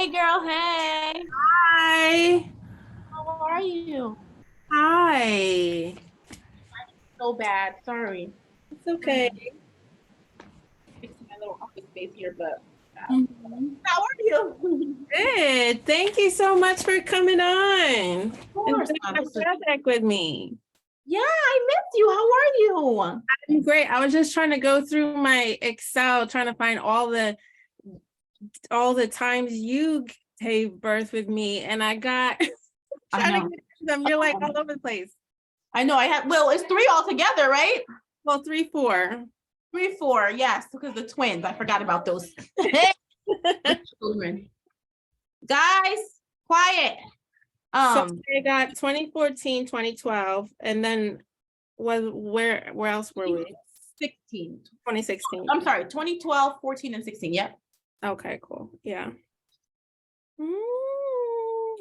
Girl, hey. Hi. How are you? Hi. So bad. Sorry. It's okay. Fixing my little office space here, but Mhm. how are you? Good. Thank you so much for coming on Of and course. doing my project with me. Yeah, I missed you. How are you? I'm great. I was just trying to go through my Excel, trying to find all the times you gave birth with me, and I got I trying to know. get them. You're like all over the place. I know. I have. Well, it's three altogether, right? Well, 3, 4. Three, four. Yes, because the twins. I forgot about those children. Guys, quiet. So Um, I got 2014, 2012, and then where else were we? 16. 2016. I'm sorry, 2012, 14, and 16. Yep. Okay, cool. Yeah.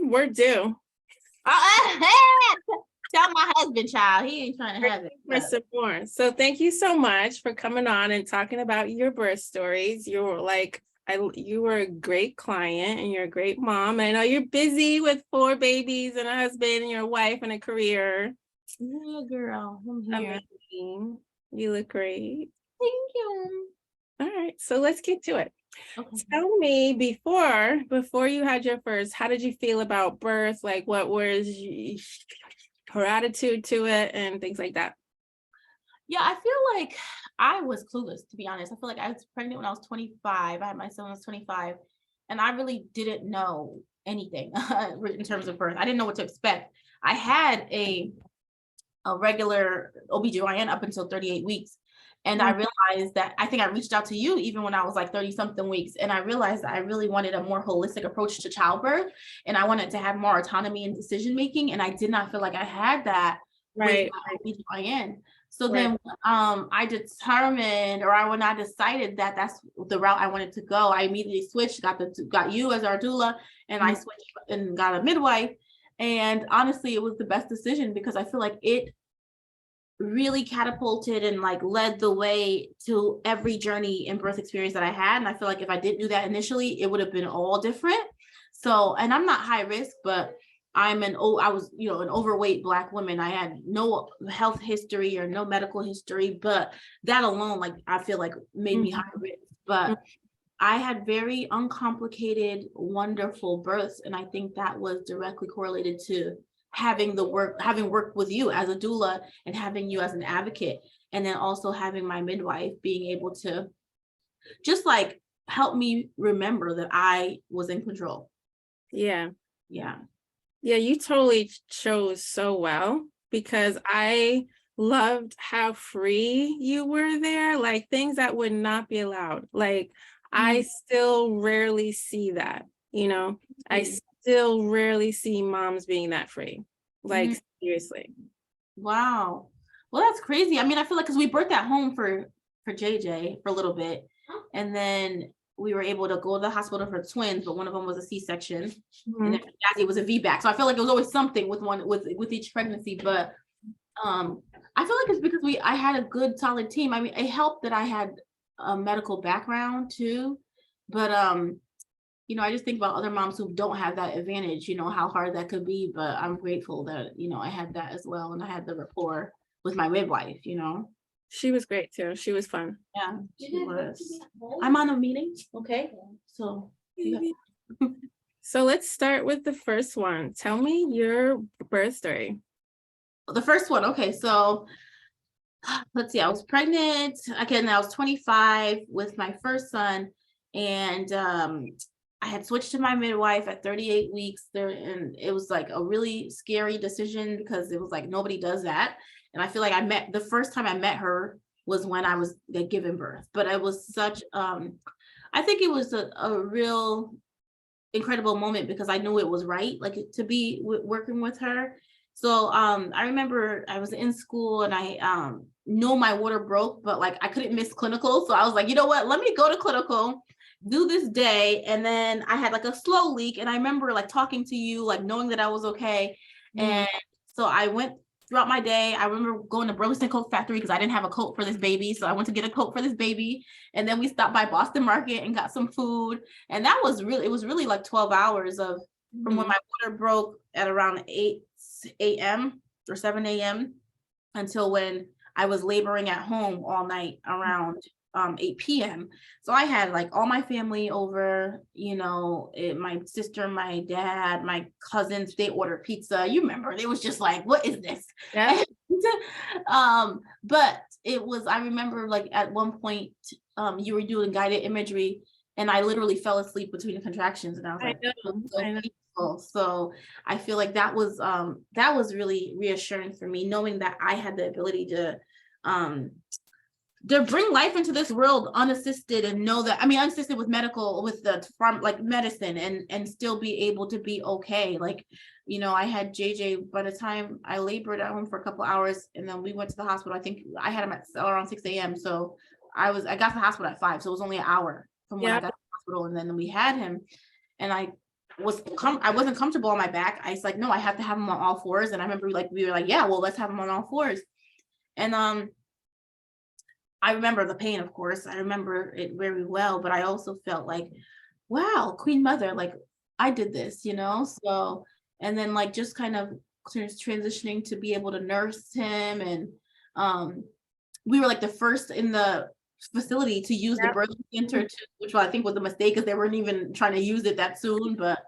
We're due Tell my husband, child. He ain't trying to have it. for some more. So thank you so much for coming on and talking about your birth stories. You were you were a great client and you're a great mom. I know you're busy with 4 babies and a husband and your wife and a career. Yeah, girl. I'm here. Amazing. You look great. Thank you. All right, so let's get to it. Okay. Tell me before you had your first, how did you feel about birth? Like what was her attitude to it and things like that? Yeah, I feel like I was clueless, to be honest. I feel like I was pregnant when I was 25. I had my son when I was 25, and I really didn't know anything in terms of birth. I didn't know what to expect. I had a regular OBGYN up until 38 weeks. And I realized that I think I reached out to you even when I was like 30 something weeks. And I realized that I really wanted a more holistic approach to childbirth. And I wanted to have more autonomy in decision making. And I did not feel like I had that with Right. my OBGYN. So Right. then I determined, or when I decided that that's the route I wanted to go, I immediately switched, got you as our doula, and I switched and got a midwife. And honestly, it was the best decision because I feel like it really catapulted and like led the way to every journey and birth experience that I had. And I feel like if I didn't do that initially, it would have been all different. So, and I'm not high risk, but I was, an overweight Black woman. I had no health history or no medical history, but that alone, like, I feel like made me high risk. But I had very uncomplicated, wonderful births. And I think that was directly correlated to having worked with you as a doula and having you as an advocate. And then also having my midwife being able to just like help me remember that I was in control. Yeah. Yeah. Yeah, you totally chose so well because I loved how free you were there, like things that would not be allowed. Like I still rarely see that, I still rarely see moms being that free. Like seriously. Wow. Well, that's crazy. I mean, I feel like because we birthed at home for JJ for a little bit, and then we were able to go to the hospital for twins, but one of them was a C-section, and then Jazzy was a VBAC. So I feel like it was always something with each pregnancy. But I feel like it's because I had a good solid team. I mean, it helped that I had a medical background too, but I just think about other moms who don't have that advantage, how hard that could be. But I'm grateful that, I had that as well. And I had the rapport with my midwife. She was great too. She was fun. Yeah, she was. I'm on a meeting. Okay. So, yeah. So let's start with the first one. Tell me your birth story. The first one. Okay. So let's see. I was pregnant. Again, I was 25 with my first son. And I had switched to my midwife at 38 weeks there, and it was like a really scary decision because it was like nobody does that. And I feel like the first time I met her was when I was giving birth, but it was such I think it was a real incredible moment because I knew it was right, like to be working with her. So I remember I was in school and I know my water broke, but like I couldn't miss clinical. So I was like, you know what, let me go to clinical, do this day. And then I had like a slow leak. And I remember like talking to you, like knowing that I was okay. And so I went throughout my day. I remember going to Burlington Coat Factory because I didn't have a coat for this baby. So I went to get a coat for this baby. And then we stopped by Boston Market and got some food. And that was really, it was really like 12 hours of from when my water broke at around 8 a.m. or 7 a.m. until when I was laboring at home all night around 8 p.m. So I had like all my family over, my sister, my dad, my cousins, they ordered pizza. You remember, it was just like, what is this? Yeah. But it was, I remember like at one point you were doing guided imagery and I literally fell asleep between the contractions and I was like, I know. peaceful. So I feel like that was really reassuring for me, knowing that I had the ability to bring life into this world unassisted and know that, unassisted with medicine and still be able to be okay. Like, I had JJ by the time I labored at home for a couple hours and then we went to the hospital. I think I had him at around 6 a.m. So I got to the hospital at 5. So it was only an hour from when I got to the hospital. And then we had him and I wasn't comfortable on my back. I was like, no, I have to have him on all fours. And I remember we were like, yeah, well, let's have him on all fours. And I remember the pain, of course. I remember it very well, but I also felt like, wow, Queen Mother, like I did this, So, and then like just kind of transitioning to be able to nurse him, and we were like the first in the facility to use the birth center, which I think was a mistake because they weren't even trying to use it that soon. But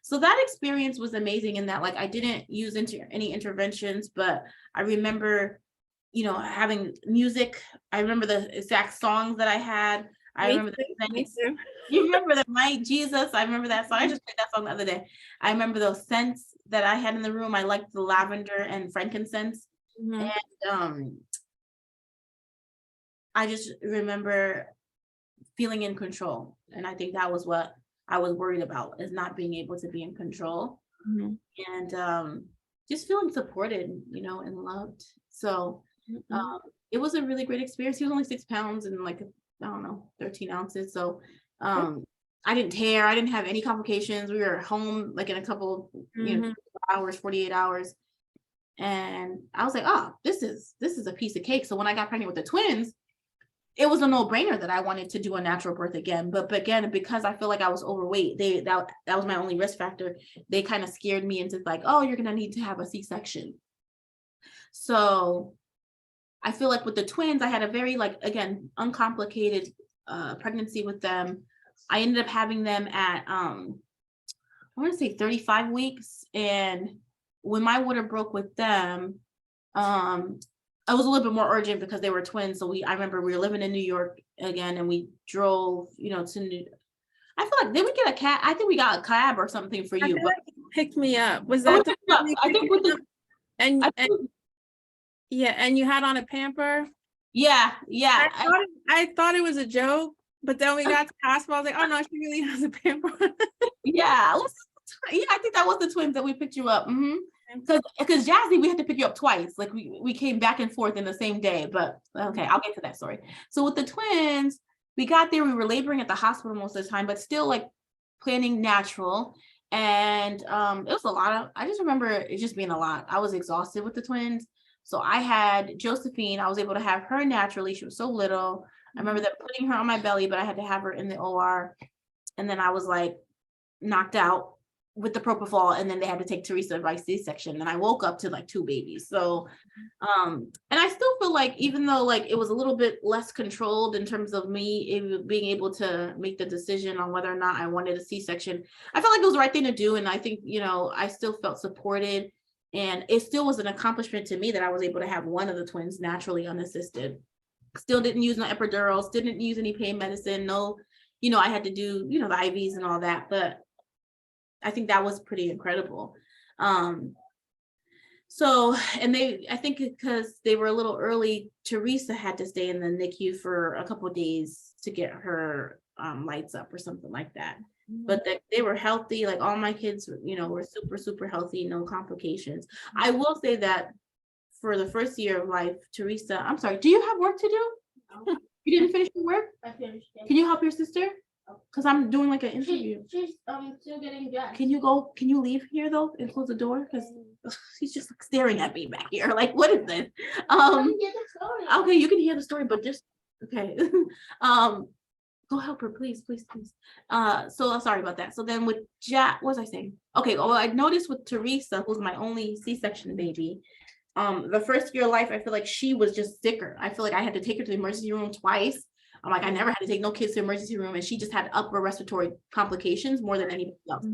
so that experience was amazing in that like I didn't use any interventions, but I remember having music. I remember the exact songs that I had. I remember you remember that My Jesus. I remember that song. I just played that song the other day. I remember those scents that I had in the room. I liked the lavender and frankincense. And I just remember feeling in control. And I think that was what I was worried about, is not being able to be in control. And just feeling supported, and loved. So it was a really great experience. He was only 6 pounds and like, I don't know, 13 ounces. So I didn't tear. I didn't have any complications. We were home like in a couple, 48 hours. And I was like, oh, this is a piece of cake. So when I got pregnant with the twins, it was a no-brainer that I wanted to do a natural birth again. But again, because I feel like I was overweight, that was my only risk factor. They kind of scared me into like, oh, you're gonna need to have a C-section. So I feel like with the twins, I had a very again, uncomplicated pregnancy with them. I ended up having them at I want to say 35 weeks. And when my water broke with them, I was a little bit more urgent because they were twins. So I remember we were living in New York again, and we drove, to I feel like, did we get a cab? I think we got a cab or something for you. But picked me up. Was that I think with the and you had on a pamper? Yeah. I thought it was a joke, but then we got to the hospital. I was like, oh no, she really has a pamper. Yeah, I think that was the twins that we picked you up. Because Jazzy, we had to pick you up twice. Like we came back and forth in the same day. But okay, I'll get to that story. So with the twins, we got there. We were laboring at the hospital most of the time, but still like planning natural. And it was a lot. I just remember it just being a lot. I was exhausted with the twins. So I had Josephine. I was able to have her naturally. She was so little. I remember that putting her on my belly, but I had to have her in the OR. And then I was like knocked out with the propofol, and then they had to take Teresa by C-section. And I woke up to like 2 babies. So, and I still feel like, even though like it was a little bit less controlled in terms of me being able to make the decision on whether or not I wanted a C-section, I felt like it was the right thing to do. And I think, I still felt supported, and it still was an accomplishment to me that I was able to have one of the twins naturally unassisted. Still didn't use no epidurals, didn't use any pain medicine. No, I had to do, the IVs and all that, but I think that was pretty incredible. So, and I think because they were a little early, Teresa had to stay in the NICU for a couple of days to get her lights up or something like that. But they were healthy. Like all my kids, were super, super healthy, no complications. I will say that for the first year of life, Teresa, I'm sorry, do you have work to do? You didn't finish your work? I finished it. Can you help your sister? Because I'm doing like an interview. She's still getting dressed. Can you leave here though and close the door? Because he's just like staring at me back here. Like, what is this? Let me get the story. Okay, you can hear the story, but just okay. Go help her, please. So sorry about that. So then with Jack, what was I saying? Okay, well, I noticed with Teresa, who's my only C-section baby, the first year of life, I feel like she was just sicker. I feel like I had to take her to the emergency room twice. I'm like, I never had to take no kids to the emergency room, and she just had upper respiratory complications more than anybody else.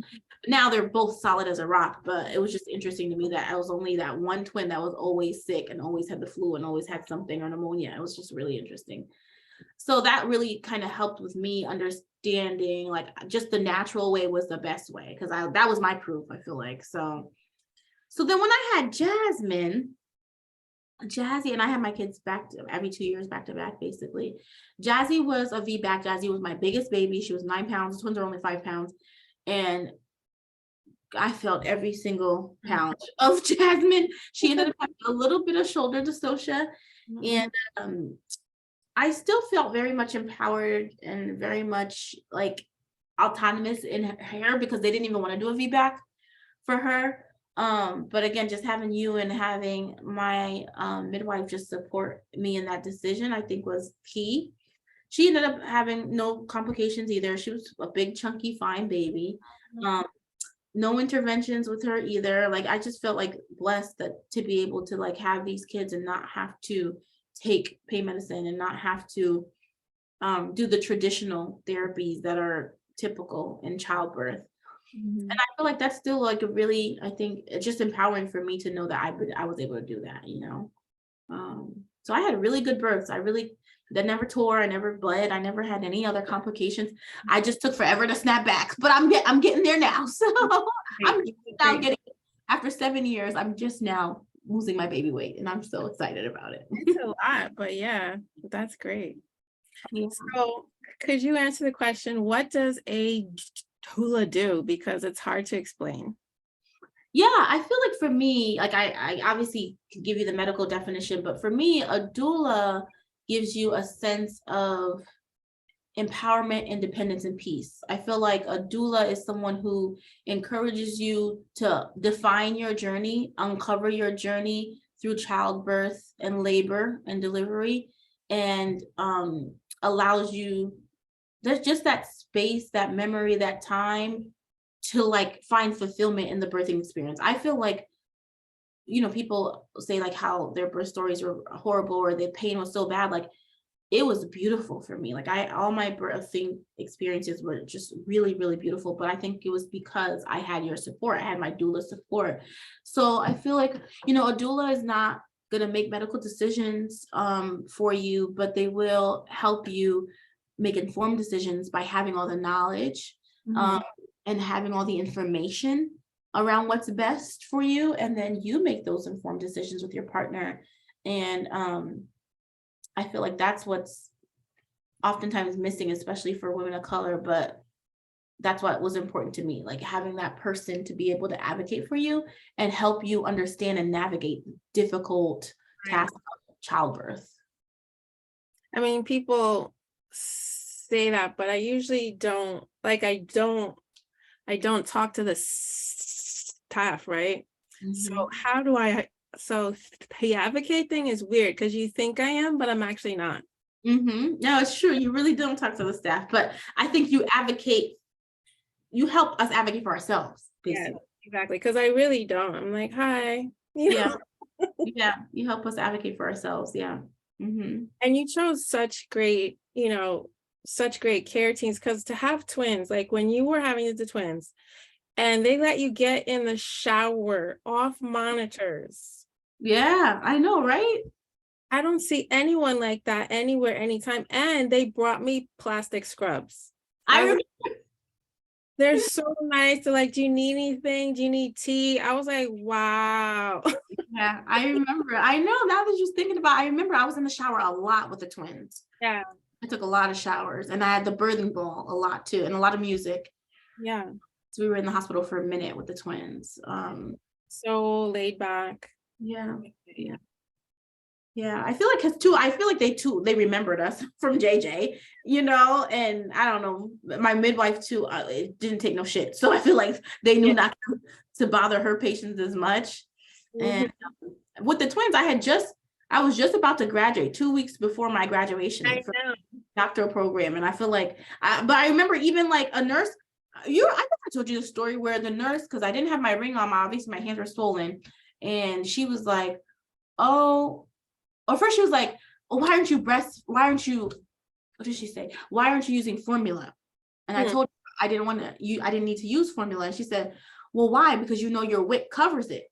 Now they're both solid as a rock, but it was just interesting to me that I was only that one twin that was always sick and always had the flu and always had something or pneumonia. It was just really interesting. So that really kind of helped with me understanding like just the natural way was the best way, because that was my proof, I feel like. So then when I had Jazzy, and I had my kids every 2 years back to back, basically. Jazzy was a VBAC. Jazzy was my biggest baby. She was 9 pounds. The twins are only 5 pounds. And I felt every single pound of Jasmine. She ended up having a little bit of shoulder dystocia. And I still felt very much empowered and very much like autonomous in her because they didn't even want to do a VBAC for her. But again, just having you and having my midwife just support me in that decision, I think was key. She ended up having no complications either. She was a big, chunky, fine baby. No interventions with her either. Like, I just felt like blessed to be able to like have these kids and not have to take pain medicine and not have to do the traditional therapies that are typical in childbirth. And I feel like that's still like a really, I think it's just empowering for me to know that I was able to do that, you know. So I had really good births. That never tore, I never bled, I never had any other complications. I just took forever to snap back, but I'm getting there now. So I'm just now getting, after 7 years, I'm just now losing my baby weight, and I'm so excited about it. It's a lot, but yeah, that's great. Yeah. So could you answer the question, what does a doula do? Because it's hard to explain. Yeah, I feel like for me, like I obviously can give you the medical definition, but for me, a doula gives you a sense of empowerment, independence, and peace. I feel like a doula is someone who encourages you to define your journey, uncover your journey through childbirth and labor and delivery, and allows you, there's just that space, that memory, that time to like find fulfillment in the birthing experience. I feel like, you know, people say like how their birth stories were horrible or their pain was so bad. Like, it was beautiful for me. Like all my birthing experiences were just really, really beautiful. But I think it was because I had your support. I had my doula support. So I feel like, you know, a doula is not gonna make medical decisions for you, but they will help you make informed decisions by having all the knowledge and having all the information around what's best for you. And then you make those informed decisions with your partner. And I feel like that's what's oftentimes missing, especially for women of color, but that's what was important to me, like having that person to be able to advocate for you and help you understand and navigate difficult tasks of childbirth. I mean, people say that, but I usually don't, like, I don't talk to the staff, right? So how do so the advocate thing is weird because you think I am, but I'm actually not. No, it's true. You really don't talk to the staff, but I think you help us advocate for ourselves, basically. Yeah, exactly. Because I really don't. I'm like, hi. Yeah. Yeah, you help us advocate for ourselves. Yeah. And you chose such great, such great care teams, because to have twins, like when you were having the twins and they let you get in the shower off monitors. Yeah, I know, right? I don't see anyone like that anywhere, anytime. And they brought me plastic scrubs. I remember. They're so nice. They're like, do you need anything? Do you need tea? I was like, wow. Yeah, I remember. I know, now that you're thinking about, I remember I was in the shower a lot with the twins. Yeah. I took a lot of showers, and I had the birthing ball a lot too, and a lot of music. Yeah. So we were in the hospital for a minute with the twins. So laid back. Yeah. Yeah, I feel like they remembered us from JJ, and I don't know, my midwife too, it didn't take no shit. So I feel like they knew not to bother her patients as much. And with the twins, I was just about to graduate 2 weeks before my graduation I for know. doctoral program. And I feel like, but I remember even like a nurse, I think I told you the story where the nurse, because I didn't have my ring on, obviously my hands were swollen. And she was like, oh, or first she was like, oh, what did she say? Why aren't you using formula? And I told her I didn't need to use formula. And she said, well, why? Because your WIC covers it.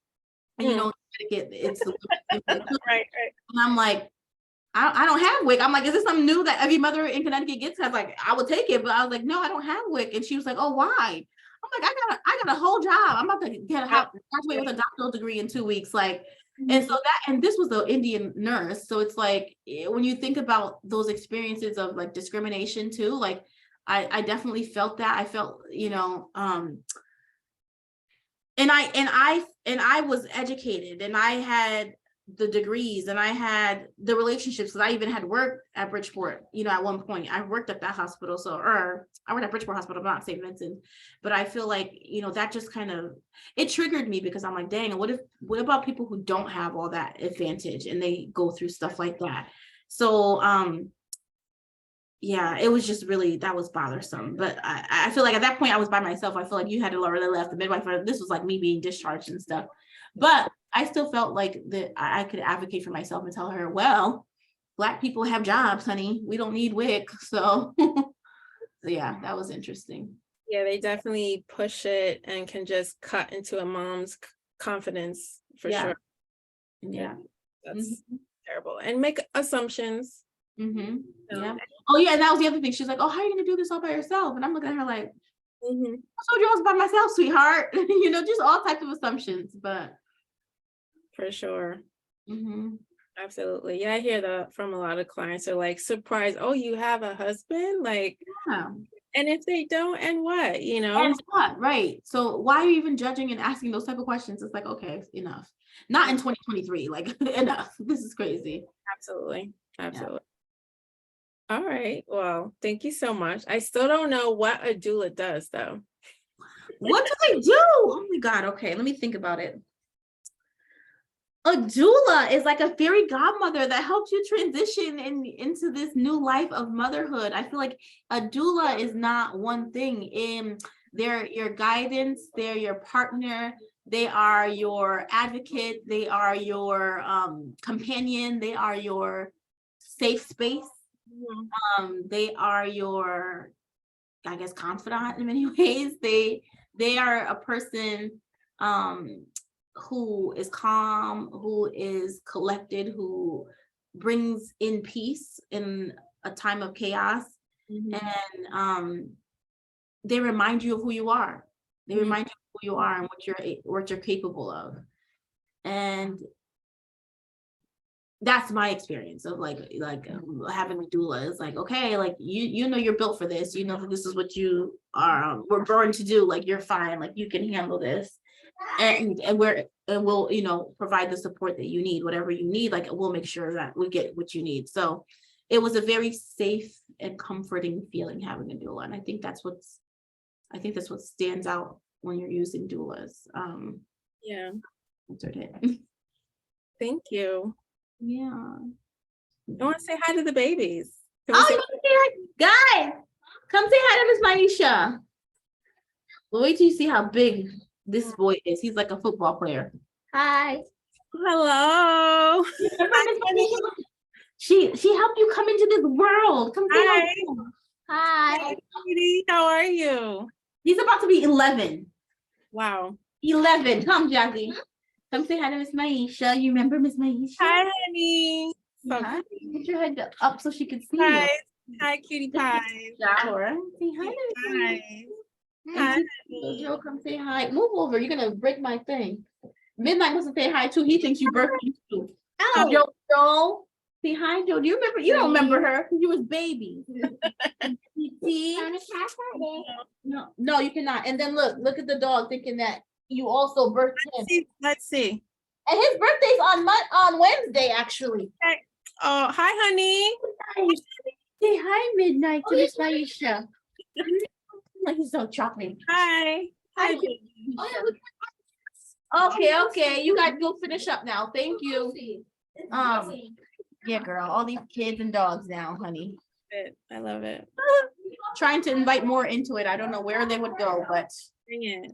And it's Right, right. and I'm like, I don't have WIC. I'm like, is this something new that every mother in Connecticut gets? I was like, I would take it, but I was like, no, I don't have WIC. And she was like, oh, why? I'm like, I got a whole job. I'm about to graduate with a doctoral degree in 2 weeks. Like, and so and this was the Indian nurse. So it's like, when you think about those experiences of like discrimination too, like I definitely felt that. I felt, and I was educated, and I had the degrees, and I had the relationships, because I even had worked at Bridgeport, at one point. I worked at that hospital, I worked at Bridgeport Hospital, not St. Vincent. But I feel like, that just kind of, it triggered me, because I'm like, dang, what about people who don't have all that advantage and they go through stuff like that? So yeah, it was just really, that was bothersome. But I feel like at that point I was by myself. I feel like you had already left the midwife. This was like me being discharged and stuff. But I still felt like that I could advocate for myself and tell her, well, Black people have jobs, honey. We don't need WIC. So yeah, that was interesting. Yeah, they definitely push it and can just cut into a mom's confidence for sure. Yeah. That's terrible. And make assumptions. Yeah. Oh yeah, and that was the other thing. She's like, oh, how are you gonna do this all by yourself? And I'm looking at her like, I told you I was by myself, sweetheart. Just all types of assumptions. But for sure. Absolutely. Yeah, I hear that from a lot of clients. Are like, surprised, oh, you have a husband? Like, and if they don't, and what? And what? Right. So why are you even judging and asking those type of questions? It's like, okay, enough. Not in 2023. Like, enough. This is crazy. Absolutely. All right. Well, thank you so much. I still don't know what a doula does, though. What do they do? Oh my God. Okay, let me think about it. A doula is like a fairy godmother that helps you transition into this new life of motherhood. I feel like a doula is not one thing. They're your guidance, they're your partner, they are your advocate, they are your companion, they are your safe space. They are your, I guess, confidant in many ways. They are a person who is calm, who is collected, who brings in peace in a time of chaos. And they remind you of who you are. They remind you of who you are and what you're capable of. And that's my experience of like having a doula. Is like, okay, like you're built for this. That this is what you are were born to do. Like, you're fine. Like, you can handle this, and we'll provide the support that you need, whatever you need. Like, we'll make sure that we get what you need. So it was a very safe and comforting feeling having a doula, and I think that's what stands out when you're using doulas. Yeah. That's it. Thank you. Yeah. I want to say hi to the babies. You want to say hi? Guys, come say hi to Miss Maisha. Well, wait till you see how big this boy is. He's like a football player. Hi. Hello. She helped you come into this world. Come say hi. Hi. Hi, sweetie. How are you? He's about to be 11. Wow. 11. Come, Jazzy. Come say hi to Miss Maisha. You remember Miss Maisha? Hi, honey. So Hi. Put your head up so she can see hi. you. Hi, cutie pie. Shower. Say hi to Miss Maisha. Hi. Joe, come say hi. Move over. You're gonna break my thing. Midnight wants to say hi too. He thinks you birthed him too. Oh. Joe. Say hi, Joe. Do you remember? You don't remember her. You was baby. See? No, you cannot. And then look at the dog thinking that you also birthed him. Let's see. And his birthday's on Wednesday, actually. Oh, hi, honey. Say hi, Midnight, to Miss Maisha. Like he's so chocolate. Hi. Hi. Okay. You guys go finish up now. Thank you. Yeah, girl. All these kids and dogs now, honey. I love it. Trying to invite more into it. I don't know where they would go, but Bring it.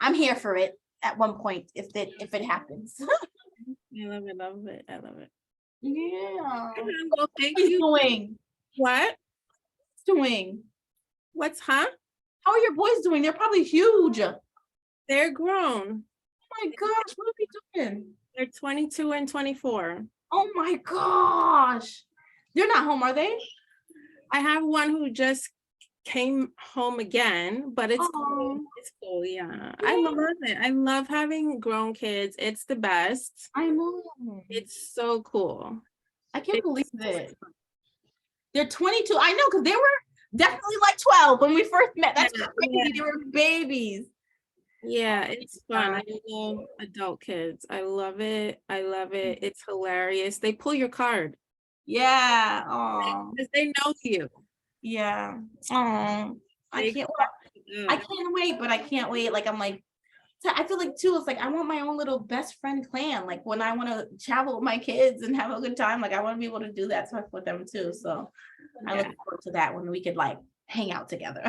I'm here for it at one point if it happens. I love it. Love it. I love it. Yeah. Well, thank He's you. doing. What? Doing. What's huh? How are your boys doing? They're probably huge. Oh They're grown. my gosh, what are we doing? They're 22 and 24. Oh my gosh. They're not home, are they? I have one who just came home again, but it's cool. Oh. It's cool, yeah. I love it. I love having grown kids. It's the best. I know. It's so cool. I can't believe it. They're 22. I know, because they were definitely like 12 when we first met. That's Yeah, crazy. yeah. They were babies. Yeah, it's fun. I love adult kids. I love it. I love it. It's hilarious. They pull your card Yeah. Oh, because they know you. yeah. Oh, I They can't. crack you I up. can't wait, but I can't wait. Like I'm like, I feel like too. It's like I want my own little best friend clan. Like when I want to travel with my kids and have a good time, like I want to be able to do that stuff with them too. So I look Yeah. forward to that when we could like hang out together.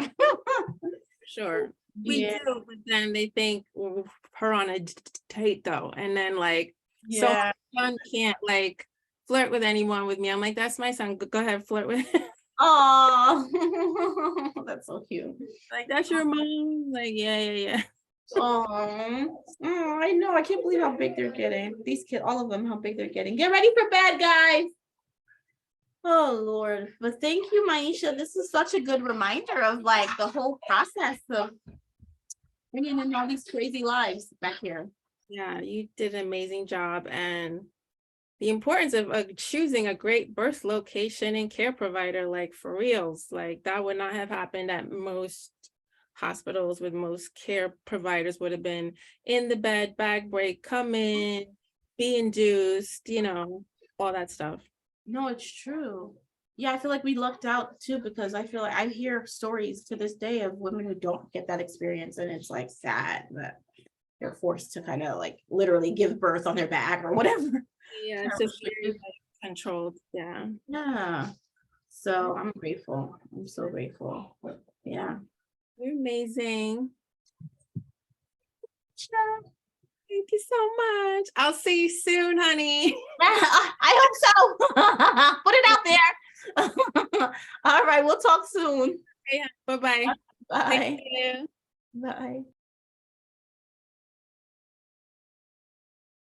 Sure. We Yeah. do, but then they think her on a date though. And then like, so Yeah. my son can't like flirt with anyone with me. I'm like, that's my son. Go ahead, flirt with him. Oh, that's so cute. Like, that's your mom. Like, yeah. Oh, I know. I can't believe how big they're getting. These kids, all of them, how big they're getting. Get ready for bed, guys. Oh Lord. But thank you, Maisha. This is such a good reminder of like the whole process of bringing in all these crazy lives back here. Yeah, you did an amazing job. And the importance of choosing a great birth location and care provider, like for reals, like that would not have happened at most hospitals. With most care providers would have been in the bed, bag break, come in, be induced, all that stuff. No, it's true. Yeah, I feel like we lucked out too, because I feel like I hear stories to this day of women who don't get that experience, and it's like sad that they're forced to kind of like literally give birth on their back or whatever. Yeah, it's just very controlled. Yeah. Yeah. So I'm grateful. I'm so grateful. Yeah. You're amazing. Thank you so much. I'll see you soon, honey. I hope so. Put it out there. All right, we'll talk soon. Yeah, bye-bye. Bye. Thank you. Bye.